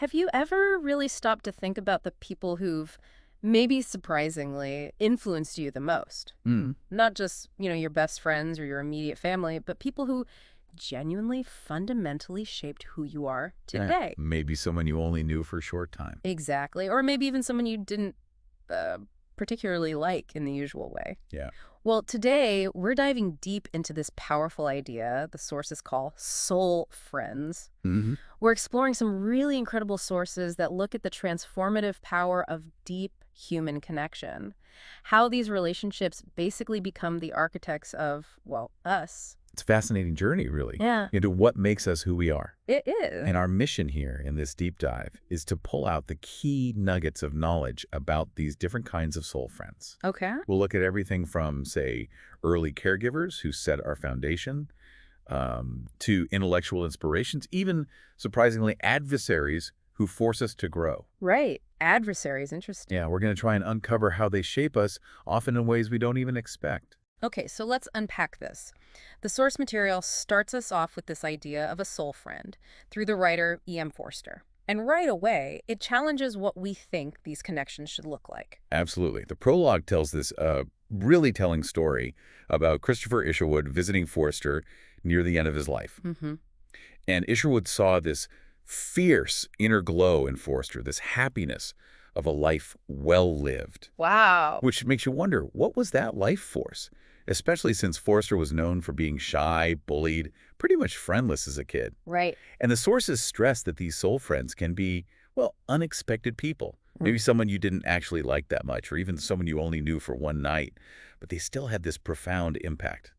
Have you ever really stopped to think about the people who've maybe surprisingly influenced you the most? Mm. Not just, your best friends or your immediate family, but people who genuinely, fundamentally shaped who you are Yeah. today. Maybe someone you only knew for a short time. Exactly. Or maybe even someone you didn't uh, particularly like in the usual way. Yeah. Well, today we're diving deep into this powerful idea the sources call soul friends. Hmm. We're exploring some really incredible sources that look at the transformative power of deep human connection, how these relationships basically become the architects of, well, us. It's a fascinating journey, really, Yeah, into what makes us who we are. it is. And our mission here in this deep dive is to pull out the key nuggets of knowledge about these different kinds of soul friends. Okay. We'll look at everything from, say, early caregivers who set our foundation, to intellectual inspirations, even, surprisingly, adversaries who force us to grow. Right. Adversary is interesting. Yeah, we're going to try and uncover how they shape us, often in ways we don't even expect. Okay, so let's unpack this. The source material starts us off with this idea of a soul friend through the writer E.M. Forster. And right away, it challenges what we think these connections should look like. Absolutely. The prologue tells this really telling story about Christopher Isherwood visiting Forster near the end of his life. Mm-hmm. And Isherwood saw this fierce inner glow in Forster, this happiness of a life well lived, Wow. which makes you wonder, what was that life force? Especially since Forster was known for being shy, bullied, pretty much friendless as a kid. Right. And the sources stress that these soul friends can be, well, unexpected people. Maybe someone you didn't actually like that much, or even someone you only knew for one night, but they still had this profound impact.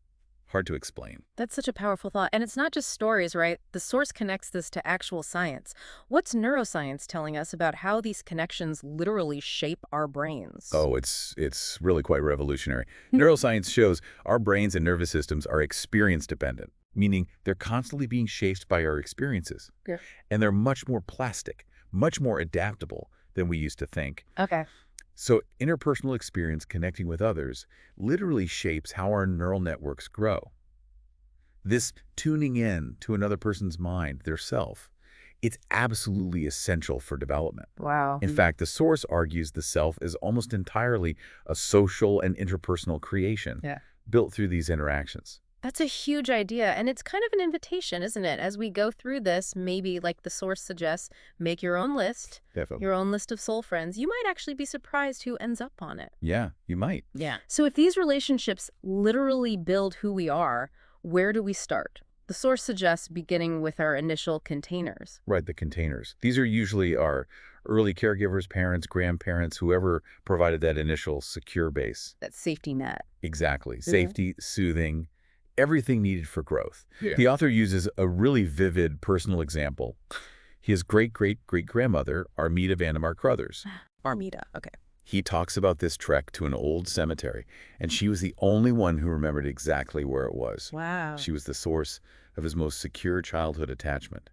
Hard to explain. That's such a powerful thought. And it's not just stories, right? The source connects this to actual science. What's neuroscience telling us about how these connections literally shape our brains? Oh, it's really quite revolutionary. Neuroscience shows our brains and nervous systems are experience dependent, meaning they're constantly being shaped by our experiences. Yeah. And they're much more plastic, much more adaptable than we used to think. Okay. So interpersonal experience connecting with others literally shapes how our neural networks grow. This tuning in to another person's mind, their self, it's absolutely essential for development. Wow. In fact, the source argues the self is almost entirely a social and interpersonal creation Yeah. built through these interactions. That's a huge idea, and it's kind of an invitation, isn't it? As we go through this, maybe like the source suggests, make your own list, Definitely. your own list of soul friends. You might actually be surprised who ends up on it. Yeah, you might. Yeah. So if these relationships literally build who we are, where do we start? The source suggests beginning with our initial containers. Right, the containers. These are usually our early caregivers, parents, grandparents, whoever provided that initial secure base. That safety net. Exactly. Safety, soothing, everything needed for growth. Yeah. The author uses a really vivid personal example. His great-great-great-grandmother, Armida Vandermark Crothers. Armida, okay. He talks about this trek to an old cemetery, and she was the only one who remembered exactly where it was. Wow. She was the source of his most secure childhood attachment.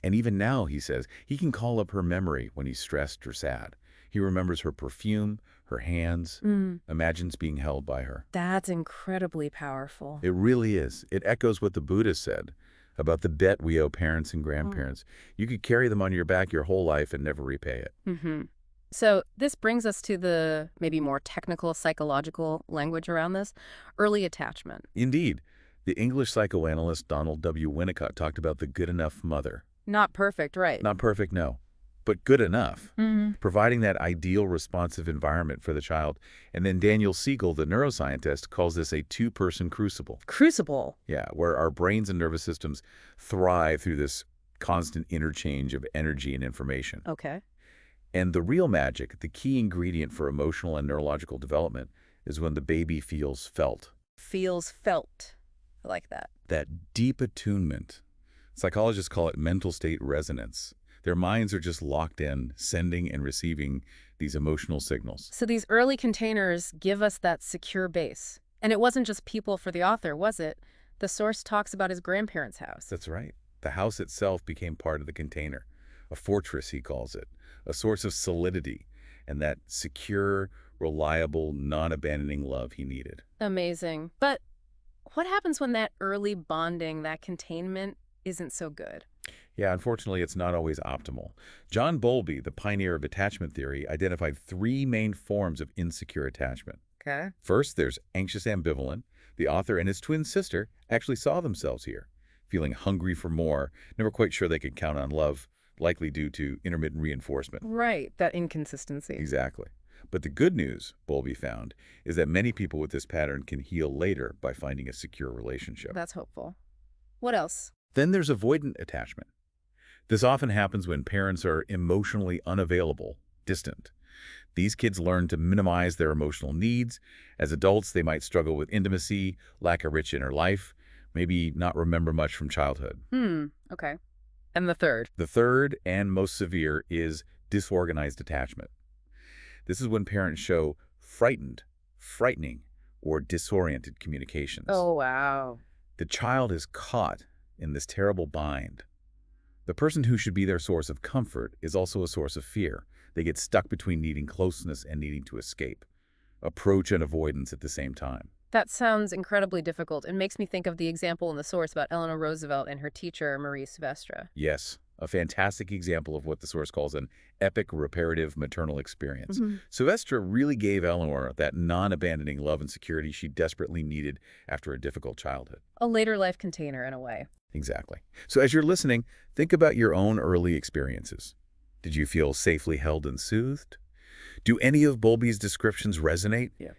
And even now, he says, he can call up her memory when he's stressed or sad. He remembers her perfume, her hands, imagines being held by her. That's incredibly powerful. It really is. It echoes what the Buddha said about the debt we owe parents and grandparents. You could carry them on your back your whole life and never repay it. Mm-hmm. So this brings us to the maybe more technical psychological language around this, early attachment. Indeed. The English psychoanalyst Donald W. Winnicott talked about the good enough mother. Not perfect, right? Not perfect, no, but good enough. Mm-hmm. Providing that ideal responsive environment for the child. And then Daniel Siegel, the neuroscientist, calls this a two-person crucible. Crucible. Yeah, where our brains and nervous systems thrive through this constant interchange of energy and information. Okay. And the real magic, the key ingredient for emotional and neurological development, is when the baby feels felt. Feels felt. I like that. That deep attunement. Psychologists call it mental state resonance. Their minds are just locked in, sending and receiving these emotional signals. So these early containers give us that secure base. And it wasn't just people for the author, was it? The source talks about his grandparents' house. That's right. The house itself became part of the container. A fortress, he calls it. A source of solidity and that secure, reliable, non-abandoning love he needed. Amazing. But what happens when that early bonding, that containment, isn't so good? Yeah, unfortunately, it's not always optimal. John Bowlby, the pioneer of attachment theory, identified three main forms of insecure attachment. Okay. First, there's anxious ambivalent. The author and his twin sister actually saw themselves here, feeling hungry for more, never quite sure they could count on love, likely due to intermittent reinforcement. Right, that inconsistency. Exactly. But the good news, Bowlby found, is that many people with this pattern can heal later by finding a secure relationship. That's hopeful. What else? Then there's avoidant attachment. This often happens when parents are emotionally unavailable, distant. These kids learn to minimize their emotional needs. As adults, they might struggle with intimacy, lack a rich inner life, maybe not remember much from childhood. Okay. And the third? The third and most severe is disorganized attachment. This is when parents show frightened, frightening, or disoriented communications. Oh, wow. The child is caught in this terrible bind. The person who should be their source of comfort is also a source of fear. They get stuck between needing closeness and needing to escape. Approach and avoidance at the same time. That sounds incredibly difficult and makes me think of the example in the source about Eleanor Roosevelt and her teacher, Marie Silvestre. Yes, a fantastic example of what the source calls an epic reparative maternal experience. Silvestre really gave Eleanor that non-abandoning love and security she desperately needed after a difficult childhood. A later life container, in a way. Exactly. So as you're listening, think about your own early experiences. Did you feel safely held and soothed? Do any of Bowlby's descriptions resonate? Yeah.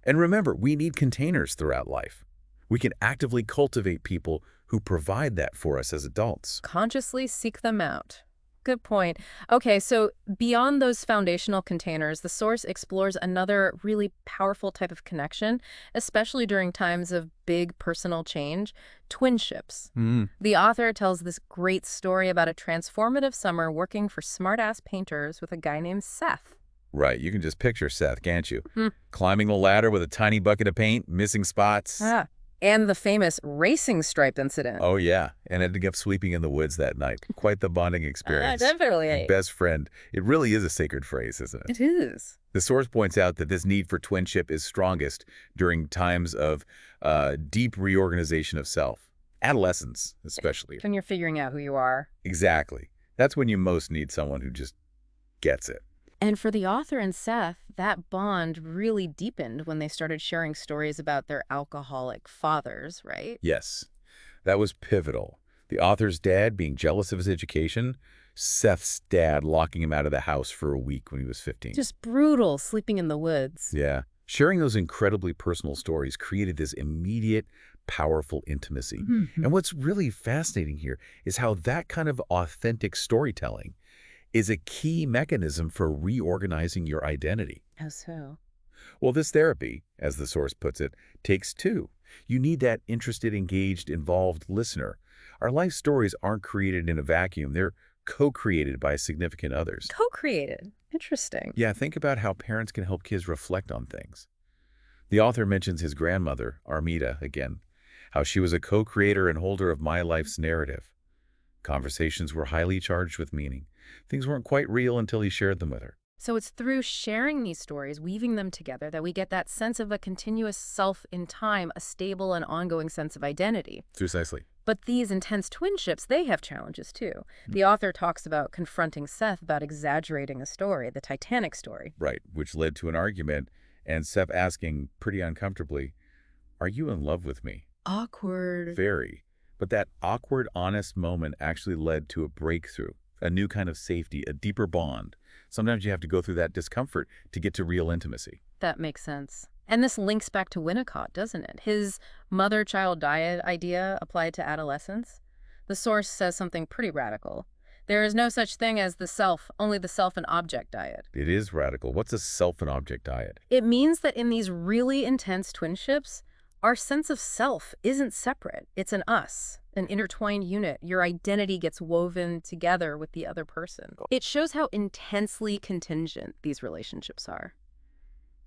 And remember, we need containers throughout life. We can actively cultivate people who provide that for us as adults. Consciously seek them out. Good point. Okay, so beyond those foundational containers, the source explores another really powerful type of connection, especially during times of big personal change, twinships. The author tells this great story about a transformative summer working for smart-ass painters with a guy named Seth. Right, you can just picture Seth, can't you? Climbing the ladder with a tiny bucket of paint, missing spots. And the famous racing stripe incident. Oh, yeah, and ending up sleeping in the woods that night. Quite the bonding experience. Definitely. Best friend. It really is a sacred phrase, isn't it? It is. The source points out that this need for twinship is strongest during times of deep reorganization of self. Adolescence, especially. When you're figuring out who you are. Exactly. That's when you most need someone who just gets it. And for the author and Seth, that bond really deepened when they started sharing stories about their alcoholic fathers, right? Yes, that was pivotal. The author's dad being jealous of his education, Seth's dad locking him out of the house for a week when he was 15. Just brutal, sleeping in the woods. Yeah. Sharing those incredibly personal stories created this immediate, powerful intimacy. And what's really fascinating here is how that kind of authentic storytelling is a key mechanism for reorganizing your identity. How so? Well, this therapy, as the source puts it, takes two. You need that interested, engaged, involved listener. Our life stories aren't created in a vacuum. They're co-created by significant others. Co-created. Interesting. Yeah, think about how parents can help kids reflect on things. The author mentions his grandmother, Armida, again, how she was a co-creator and holder of my life's narrative. Conversations were highly charged with meaning. Things weren't quite real until he shared them with her. So it's through sharing these stories, weaving them together, that we get that sense of a continuous self in time, a stable and ongoing sense of identity. Precisely. But these intense twinships, they have challenges too. The author talks about confronting Seth about exaggerating a story, the Titanic story. Right, which led to an argument, and Seth asking pretty uncomfortably, "Are you in love with me?" Awkward. Very. But that awkward, honest moment actually led to a breakthrough, a new kind of safety, a deeper bond. Sometimes you have to go through that discomfort to get to real intimacy. That makes sense. And this links back to Winnicott, doesn't it? His mother-child diet idea applied to adolescence. The source says something pretty radical. There is no such thing as the self, only the self and object diet. It is radical. What's a self and object diet? It means that in these really intense twinships, our sense of self isn't separate. It's an us, an intertwined unit. Your identity gets woven together with the other person. It shows how intensely contingent these relationships are.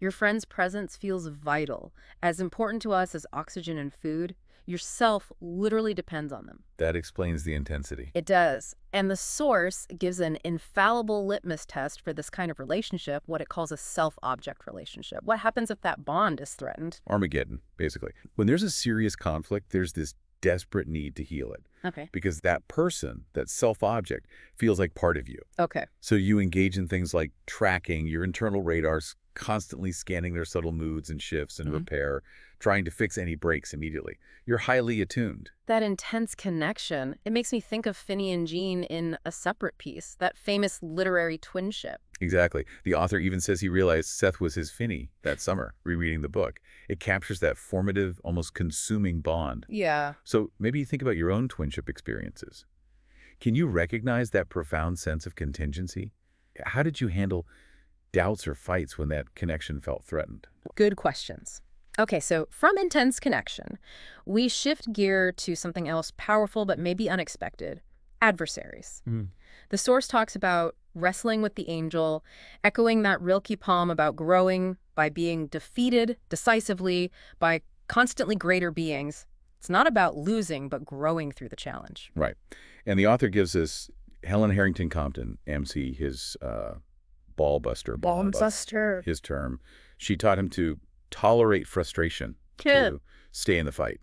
Your friend's presence feels vital, as important to us as oxygen and food. Your self literally depends on them. That explains the intensity. It does. And the source gives an infallible litmus test for this kind of relationship, what it calls a self-object relationship. What happens if that bond is threatened? Armageddon, basically. When there's a serious conflict, there's this desperate need to heal it. Okay. Because that person, that self-object, feels like part of you. Okay. So you engage in things like tracking your internal radars, constantly scanning their subtle moods and shifts and repair, trying to fix any breaks immediately. You're highly attuned. That intense connection, it makes me think of Finney and Jean in A Separate Piece, that famous literary twinship. Exactly. The author even says he realized Seth was his Finney that summer, rereading the book. It captures that formative, almost consuming bond. Yeah. So maybe you think about your own twinship experiences. Can you recognize that profound sense of contingency? How did you handle doubts or fights when that connection felt threatened? Good questions. Okay, so from intense connection, we shift gear to something else powerful but maybe unexpected: adversaries. The source talks about wrestling with the angel, echoing that Rilke poem about growing by being defeated decisively by constantly greater beings. It's not about losing, but growing through the challenge. Right. And the author gives us Helen Harrington Compton, MC, his Buster. his term. She taught him to tolerate frustration, to stay in the fight.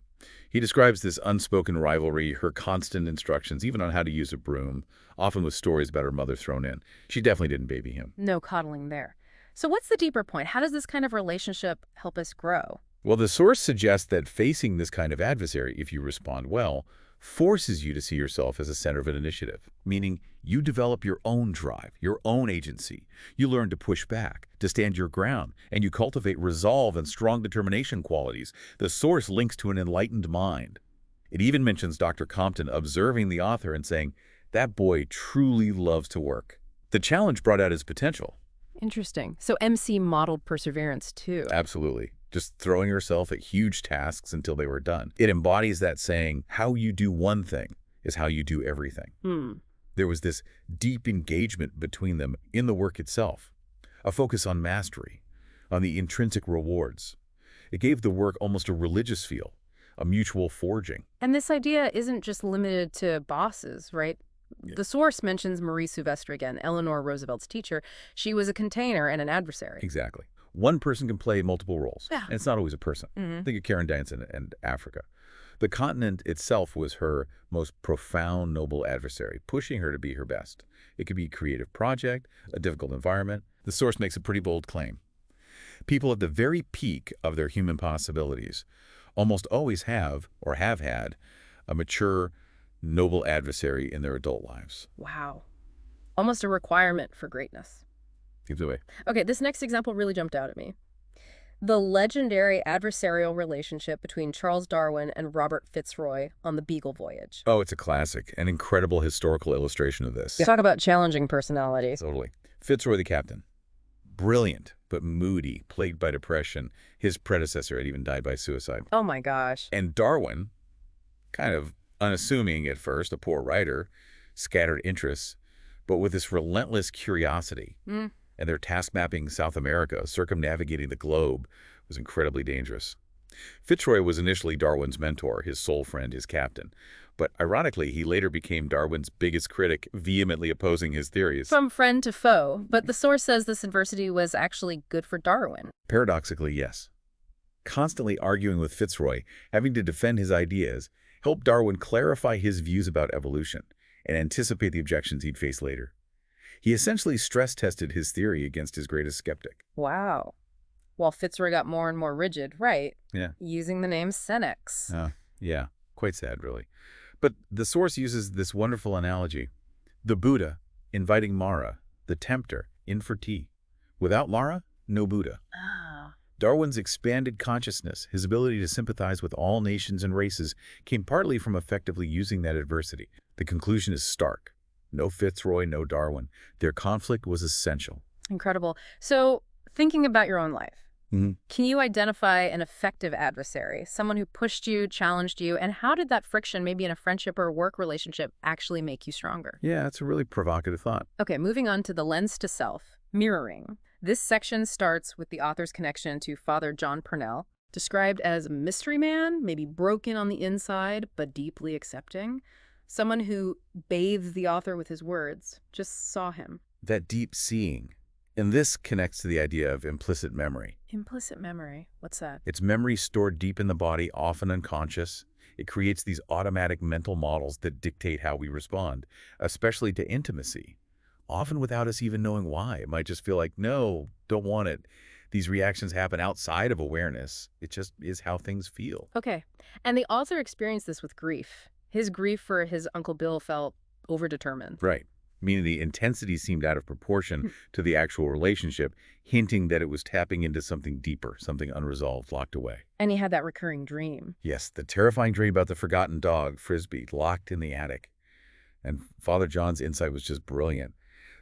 He describes this unspoken rivalry, her constant instructions, even on how to use a broom, often with stories about her mother thrown in. She definitely didn't baby him. No coddling there. So what's the deeper point? How does this kind of relationship help us grow? Well, the source suggests that facing this kind of adversary, if you respond well, forces you to see yourself as a center of an initiative, meaning you develop your own drive, your own agency. You learn to push back, to stand your ground, and you cultivate resolve and strong determination qualities. The source links to an enlightened mind. It even mentions Dr. Compton observing the author and saying, "That boy truly loves to work." The challenge brought out his potential. Interesting. So MC modeled perseverance too. Absolutely. Just throwing herself at huge tasks until they were done. It embodies that saying, how you do one thing is how you do everything. There was this deep engagement between them in the work itself, a focus on mastery, on the intrinsic rewards. It gave the work almost a religious feel, a mutual forging. And this idea isn't just limited to bosses, right? The source mentions Marie Souvestre again, Eleanor Roosevelt's teacher. She was a container and an adversary. Exactly. One person can play multiple roles, Yeah. and it's not always a person. Think of Karen Danson and Africa. The continent itself was her most profound, noble adversary, pushing her to be her best. It could be a creative project, a difficult environment. The source makes a pretty bold claim. People at the very peak of their human possibilities almost always have, or have had, a mature, noble adversary in their adult lives. Wow. Almost a requirement for greatness. Gives away. Okay, this next example really jumped out at me. The legendary adversarial relationship between Charles Darwin and Robert Fitzroy on the Beagle voyage. Oh, it's a classic, an incredible historical illustration of this. Talk about challenging personalities. Totally. Fitzroy the captain. Brilliant, but moody, plagued by depression. His predecessor had even died by suicide. Oh my gosh. And Darwin, kind of unassuming at first, a poor writer, scattered interests, but with this relentless curiosity. And their task mapping South America, circumnavigating the globe, was incredibly dangerous. Fitzroy was initially Darwin's mentor, his soul friend, his captain. But ironically, he later became Darwin's biggest critic, vehemently opposing his theories. From friend to foe, but the source says this adversity was actually good for Darwin. Paradoxically, yes. Constantly arguing with Fitzroy, having to defend his ideas, helped Darwin clarify his views about evolution and anticipate the objections he'd face later. He essentially stress-tested his theory against his greatest skeptic. Wow. While Fitzroy got more and more rigid, right? Yeah. Using the name Senex. Yeah. Quite sad, really. But the source uses this wonderful analogy. The Buddha inviting Mara, the tempter, in for tea. Without Mara, no Buddha. Darwin's expanded consciousness, his ability to sympathize with all nations and races, came partly from effectively using that adversity. The conclusion is stark. No Fitzroy, no Darwin. Their conflict was essential. Incredible. So, thinking about your own life, can you identify an effective adversary, someone who pushed you, challenged you, and how did that friction, maybe in a friendship or work relationship, actually make you stronger? Yeah, that's a really provocative thought. Okay, moving on to the lens to self, mirroring. This section starts with the author's connection to Father John Purnell, described as a mystery man, maybe broken on the inside, but deeply accepting. Someone who bathed the author with his words, just saw him. That deep seeing. And this connects to the idea of implicit memory. Implicit memory. What's that? It's memory stored deep in the body, often unconscious. It creates these automatic mental models that dictate how we respond, especially to intimacy, often without us even knowing why. It might just feel like, no, don't want it. These reactions happen outside of awareness. It just is how things feel. Okay. And the author experienced this with grief. His grief for his Uncle Bill felt overdetermined. Right. Meaning the intensity seemed out of proportion Hmm. to the actual relationship, hinting that it was tapping into something deeper, something unresolved, locked away. And he had that recurring dream. Yes, the terrifying dream about the forgotten dog, Frisbee, locked in the attic. And Father John's insight was just brilliant.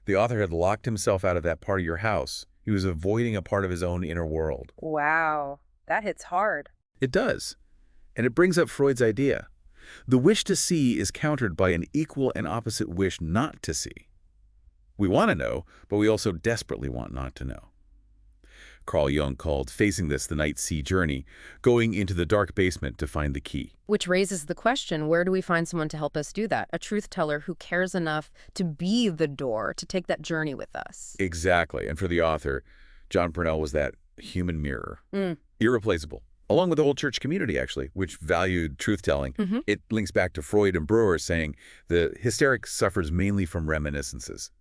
The author had locked himself out of that part of your house. He was avoiding a part of his own inner world. Wow. That hits hard. It does. And it brings up Freud's idea. The wish to see is countered by an equal and opposite wish not to see. We want to know, but we also desperately want not to know. Carl Jung called facing this the night sea journey, going into the dark basement to find the key. Which raises the question, where do we find someone to help us do that? A truth teller who cares enough to be the door, to take that journey with us. Exactly. And for the author, John Purnell was that human mirror. Mm. Irreplaceable. Along with the whole church community, actually, which valued truth-telling. Mhm. It links back to Freud and Brewer saying the hysteric suffers mainly from reminiscences,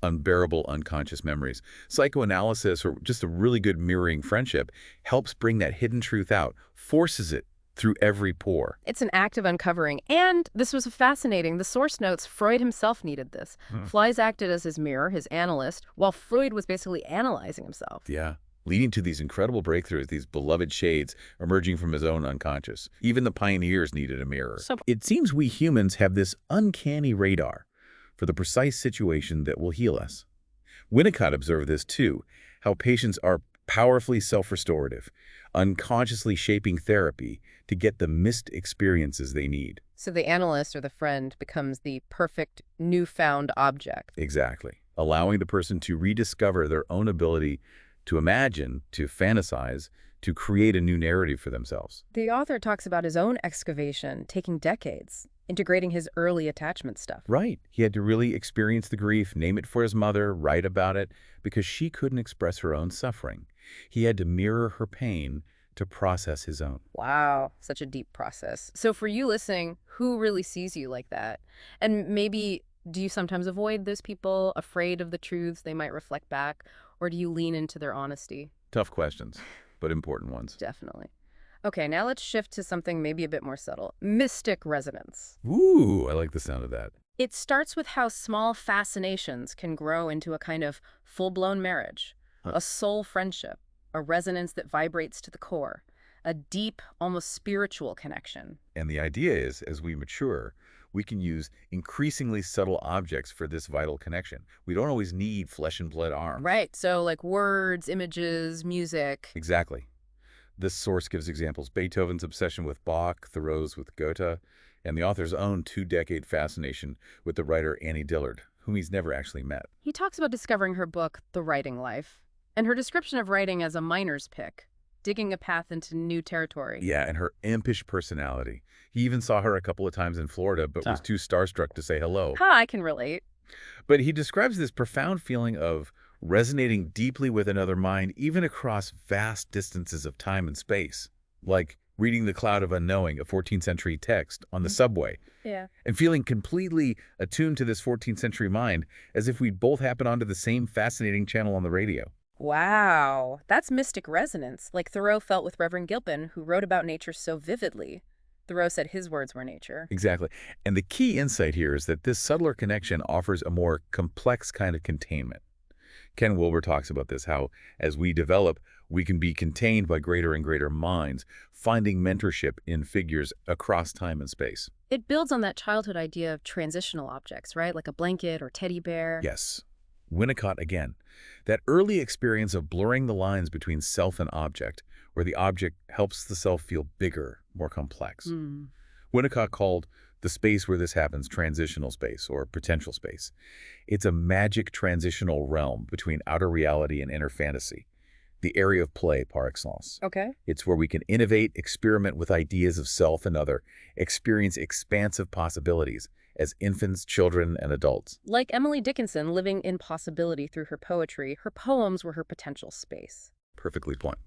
unbearable unconscious memories. Psychoanalysis, or just a really good mirroring friendship, helps bring that hidden truth out, forces it through every pore. It's an act of uncovering. And this was fascinating. The source notes Freud himself needed this. Flies acted as his mirror, his analyst, while Freud was basically analyzing himself. Yeah. Leading to these incredible breakthroughs, these beloved shades emerging from his own unconscious. Even the pioneers needed a mirror. So- It seems we humans have this uncanny radar for the precise situation that will heal us. Winnicott observed this too, how patients are powerfully self-restorative, unconsciously shaping therapy to get the missed experiences they need. So the analyst or the friend becomes the perfect newfound object. Exactly. Allowing the person to rediscover their own ability to imagine, to fantasize, to create a new narrative for themselves. The author talks about his own excavation taking decades, integrating his early attachment stuff. Right. He had to really experience the grief, name it for his mother, write about it, because she couldn't express her own suffering. He had to mirror her pain to process his own. Wow, such a deep process. So for you listening, who really sees you like that? And maybe do you sometimes avoid those people, afraid of the truths they might reflect back, or do you lean into their honesty? Tough questions, but important ones. Definitely. Okay, now let's shift to something maybe a bit more subtle. Mystic resonance. Ooh, I like the sound of that. It starts with how small fascinations can grow into a kind of full-blown marriage, a soul friendship, a resonance that vibrates to the core, a deep, almost spiritual connection. And the idea is, as we mature, we can use increasingly subtle objects for this vital connection. We don't always need flesh and blood arms. Right, so like words, images, music. Exactly. This source gives examples: Beethoven's obsession with Bach, Thoreau's with Goethe, and the author's own two-decade fascination with the writer Annie Dillard, whom he's never actually met. He talks about discovering her book, The Writing Life, and her description of writing as a miner's pick, digging a path into new territory. Yeah, and her impish personality. He even saw her a couple of times in Florida, but was too starstruck to say hello. Ha, I can relate. But he describes this profound feeling of resonating deeply with another mind, even across vast distances of time and space. Like reading The Cloud of Unknowing, a 14th century text, on the subway, Yeah. and feeling completely attuned to this 14th century mind, as if we'd both happen onto the same fascinating channel on the radio. Wow, that's mystic resonance, like Thoreau felt with Reverend Gilpin, who wrote about nature so vividly. Thoreau said his words were nature. Exactly. And the key insight here is that this subtler connection offers a more complex kind of containment. Ken Wilber talks about this, how as we develop, we can be contained by greater and greater minds, finding mentorship in figures across time and space. It builds on that childhood idea of transitional objects, right? Like a blanket or teddy bear. Yes. Winnicott again. That early experience of blurring the lines between self and object, where the object helps the self feel bigger, more complex. Hmm. Winnicott called the space where this happens transitional space or potential space. It's a magic transitional realm between outer reality and inner fantasy, the area of play par excellence. Okay. It's where we can innovate, experiment with ideas of self and other, experience expansive possibilities as infants, children, and adults. Like Emily Dickinson living in possibility through her poetry, her poems were her potential space. Perfectly point.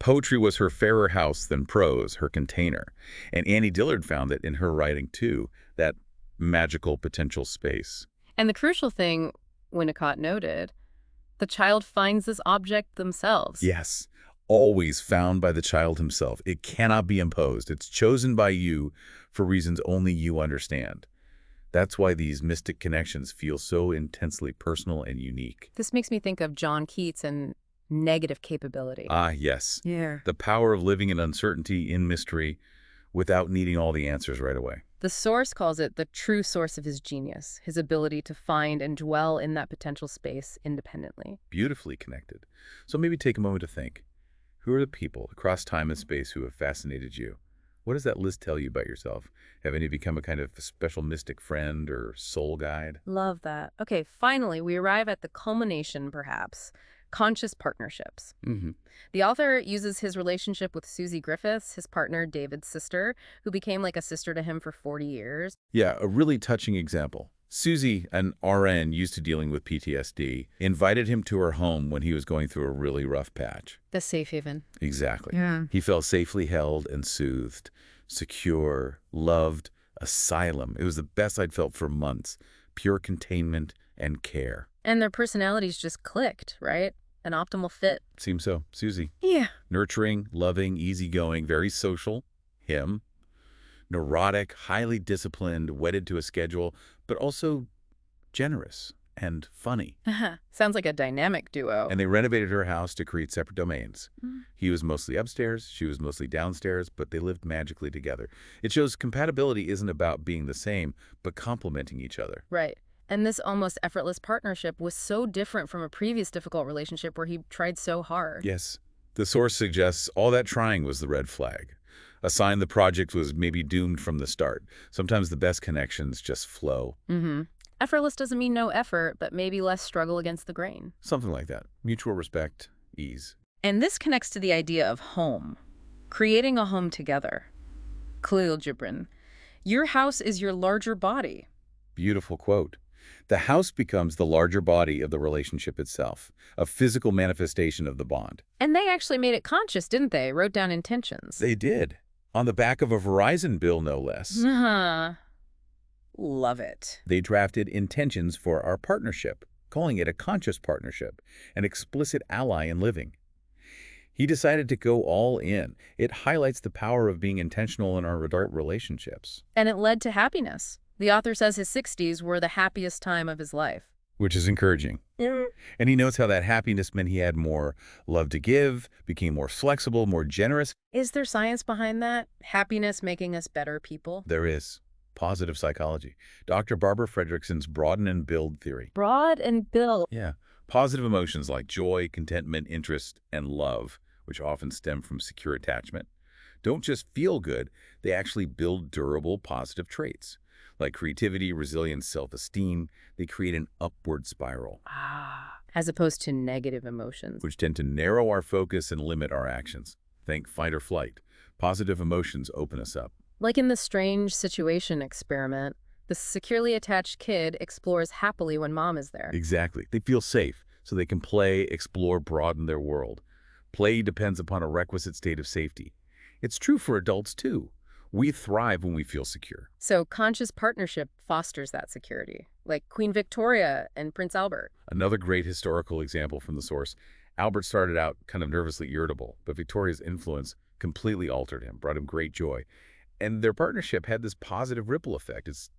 Poetry was her fairer house than prose, her container. And Annie Dillard found that in her writing, too, that magical potential space. And the crucial thing, Winnicott noted, the child finds this object themselves. Yes, always found by the child himself. It cannot be imposed. It's chosen by you for reasons only you understand. That's why these mystic connections feel so intensely personal and unique. This makes me think of John Keats and negative capability. Ah, yes. Yeah. The power of living in uncertainty, in mystery, without needing all the answers right away. The source calls it the true source of his genius, his ability to find and dwell in that potential space independently. Beautifully connected. So maybe take a moment to think. Who are the people across time and space who have fascinated you? What does that list tell you about yourself? Have any become a kind of special mystic friend or soul guide? Love that. Okay, finally, we arrive at the culmination, perhaps, conscious partnerships. Mm-hmm. The author uses his relationship with Susie Griffiths, his partner David's sister, who became like a sister to him for 40 years. Yeah, a really touching example. Susie, an RN used to dealing with PTSD, invited him to her home when he was going through a really rough patch. The safe haven. Exactly. Yeah. He felt safely held and soothed, secure, loved, asylum. It was the best I'd felt for months. Pure containment and care. And their personalities just clicked, right? An optimal fit. Seems so. Susie. Yeah. Nurturing, loving, easygoing, very social. Him. Neurotic, highly disciplined, wedded to a schedule, but also generous and funny. Sounds like a dynamic duo. And they renovated her house to create separate domains. Mm. He was mostly upstairs, she was mostly downstairs, but they lived magically together. It shows compatibility isn't about being the same, but complementing each other. Right. And this almost effortless partnership was so different from a previous difficult relationship where he tried so hard. Yes. The source suggests all that trying was the red flag. A sign the project was maybe doomed from the start. Sometimes the best connections just flow. Mm-hmm. Effortless doesn't mean no effort, but maybe less struggle against the grain. Something like that. Mutual respect, ease. And this connects to the idea of home. Creating a home together. Khalil Gibran. Your house is your larger body. Beautiful quote. The house becomes the larger body of the relationship itself, a physical manifestation of the bond. And they actually made it conscious, didn't they? Wrote down intentions. They did. On the back of a Verizon bill, no less. Uh-huh. Love it. They drafted intentions for our partnership, calling it a conscious partnership, an explicit ally in living. He decided to go all in. It highlights the power of being intentional in our adult relationships. And it led to happiness. The author says his 60s were the happiest time of his life. Which is encouraging. And he notes how that happiness meant he had more love to give, became more flexible, more generous. Is there science behind that? Happiness making us better people? There is. Positive psychology. Dr. Barbara Fredrickson's broaden and build theory. Broad and build. Yeah. Positive emotions like joy, contentment, interest, and love, which often stem from secure attachment, don't just feel good, they actually build durable positive traits. Like creativity, resilience, self-esteem, they create an upward spiral. As opposed to negative emotions. Which tend to narrow our focus and limit our actions. Think fight or flight. Positive emotions open us up. Like in the strange situation experiment, the securely attached kid explores happily when mom is there. Exactly. They feel safe, so they can play, explore, broaden their world. Play depends upon a requisite state of safety. It's true for adults, too. We thrive when we feel secure. So conscious partnership fosters that security, like Queen Victoria and Prince Albert. Another great historical example from the source. Albert started out kind of nervously irritable, but Victoria's influence completely altered him, brought him great joy. And their partnership had this positive ripple effect. It's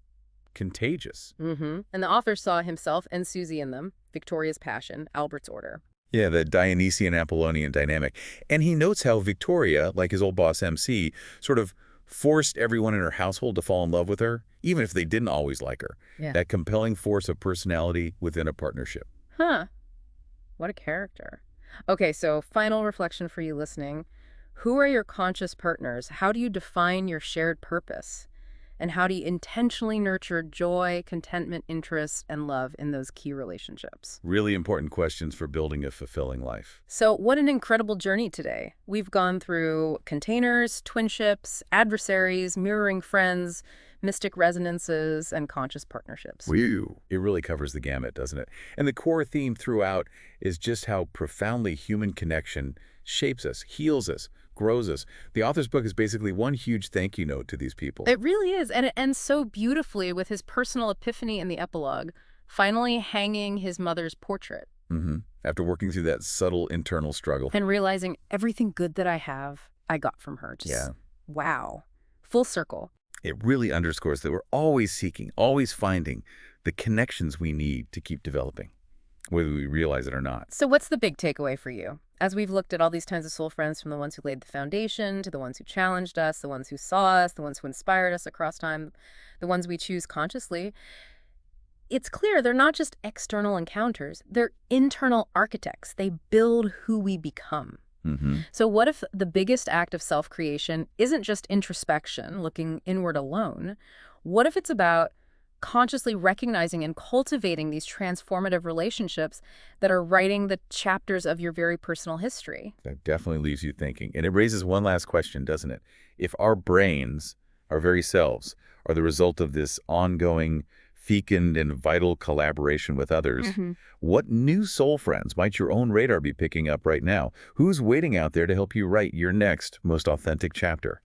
contagious. Mm-hmm. And the author saw himself and Susie in them, Victoria's passion, Albert's order. Yeah, the Dionysian-Apollonian dynamic. And he notes how Victoria, like his old boss MC, sort of forced everyone in her household to fall in love with her, even if they didn't always like her. Yeah. That compelling force of personality within a partnership. Huh. What a character. Okay, so final reflection for you listening. Who are your conscious partners? How do you define your shared purpose? And how do you intentionally nurture joy, contentment, interest, and love in those key relationships? Really important questions for building a fulfilling life. So what an incredible journey today. We've gone through containers, twinships, adversaries, mirroring friends, mystic resonances, and conscious partnerships. Whew. It really covers the gamut, doesn't it? And the core theme throughout is just how profoundly human connection shapes us, heals us, grows us. The author's book is basically one huge thank you note to these people. It really is, and it ends so beautifully with his personal epiphany in the epilogue, finally hanging his mother's portrait. After working through that subtle internal struggle. And realizing everything good that I have, I got from her. Yeah. Wow. Full circle. It really underscores that we're always seeking, always finding the connections we need to keep developing, whether we realize it or not. So what's the big takeaway for you? As we've looked at all these kinds of soul friends, from the ones who laid the foundation to the ones who challenged us, the ones who saw us, the ones who inspired us across time, the ones we choose consciously, it's clear they're not just external encounters. They're internal architects. They build who we become. So what if the biggest act of self-creation isn't just introspection, looking inward alone? What if it's about consciously recognizing and cultivating these transformative relationships that are writing the chapters of your very personal history? That definitely leaves you thinking. And it raises one last question, doesn't it? If our brains, our very selves, are the result of this ongoing, fecund and vital collaboration with others, what new soul friends might your own radar be picking up right now? Who's waiting out there to help you write your next, most authentic chapter?